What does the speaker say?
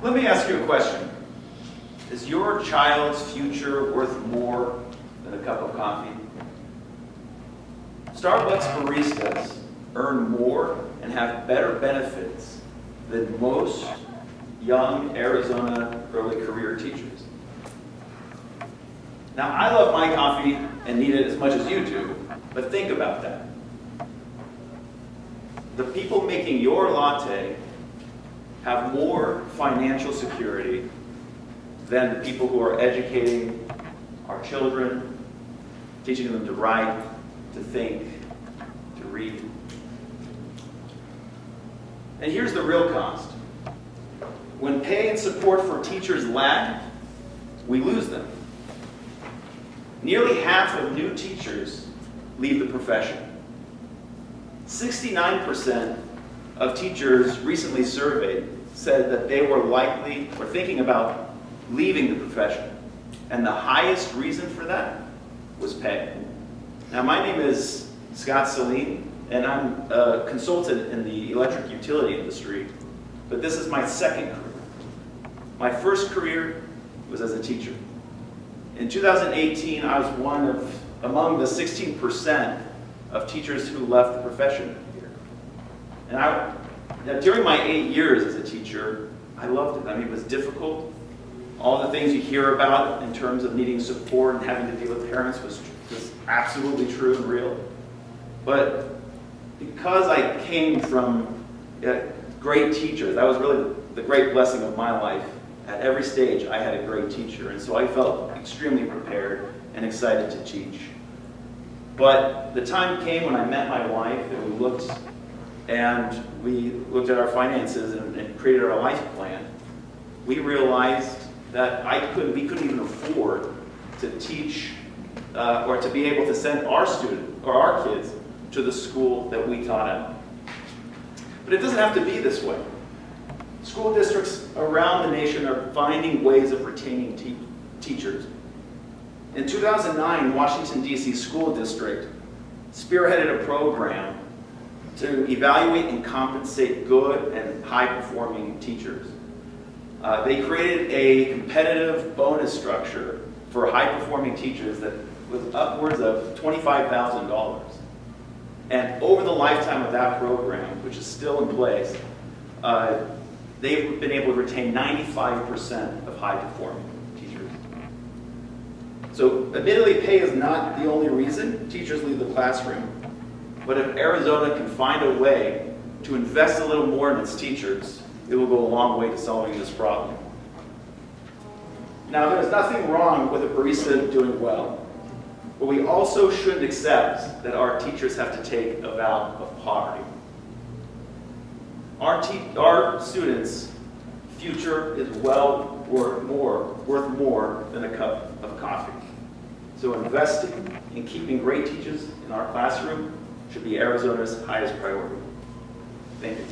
Let me ask you a question. Is your child's future worth more than a cup of coffee? Starbucks baristas earn more and have better benefits than most young Arizona early career teachers. Now, I love my coffee and need it as much as you do, but think about that. The people making your latte have more financial security than the people who are educating our children, teaching them to write, to think, to read. And here's the real cost. When pay and support for teachers lag, we lose them. Nearly half of new teachers leave the profession. 69% of teachers recently surveyed said that they were likely or thinking about leaving the profession. And the highest reason for that was pay. Now, my name is Scott Saline, and I'm a consultant in the electric utility industry, but this is my second career. My first career was as a teacher. In 2018, I was among the 16% of teachers who left the profession here. And during my 8 years as a teacher, I loved it. I mean, it was difficult. All the things you hear about in terms of needing support and having to deal with parents was absolutely true and real. But because I came from great teachers, that was really the great blessing of my life. At every stage, I had a great teacher, and so I felt extremely prepared and excited to teach. But the time came when I met my wife, and we looked at our finances and created our life plan. We realized that we couldn't even afford to teach or to be able to send our kids to the school that we taught at. But it doesn't have to be this way. School districts around the nation are finding ways of retaining teachers. In 2009, Washington, D.C. School District spearheaded a program to evaluate and compensate good and high-performing teachers. They created a competitive bonus structure for high-performing teachers that was upwards of $25,000. And over the lifetime of that program, which is still in place, they've been able to retain 95% of high-performing teachers. So admittedly, pay is not the only reason teachers leave the classroom. But if Arizona can find a way to invest a little more in its teachers, it will go a long way to solving this problem. Now, there's nothing wrong with a barista doing well, but we also shouldn't accept that our teachers have to take a vow of poverty. Our students' future is worth more than a cup of coffee. So investing in keeping great teachers in our classroom should be Arizona's highest priority. Thank you.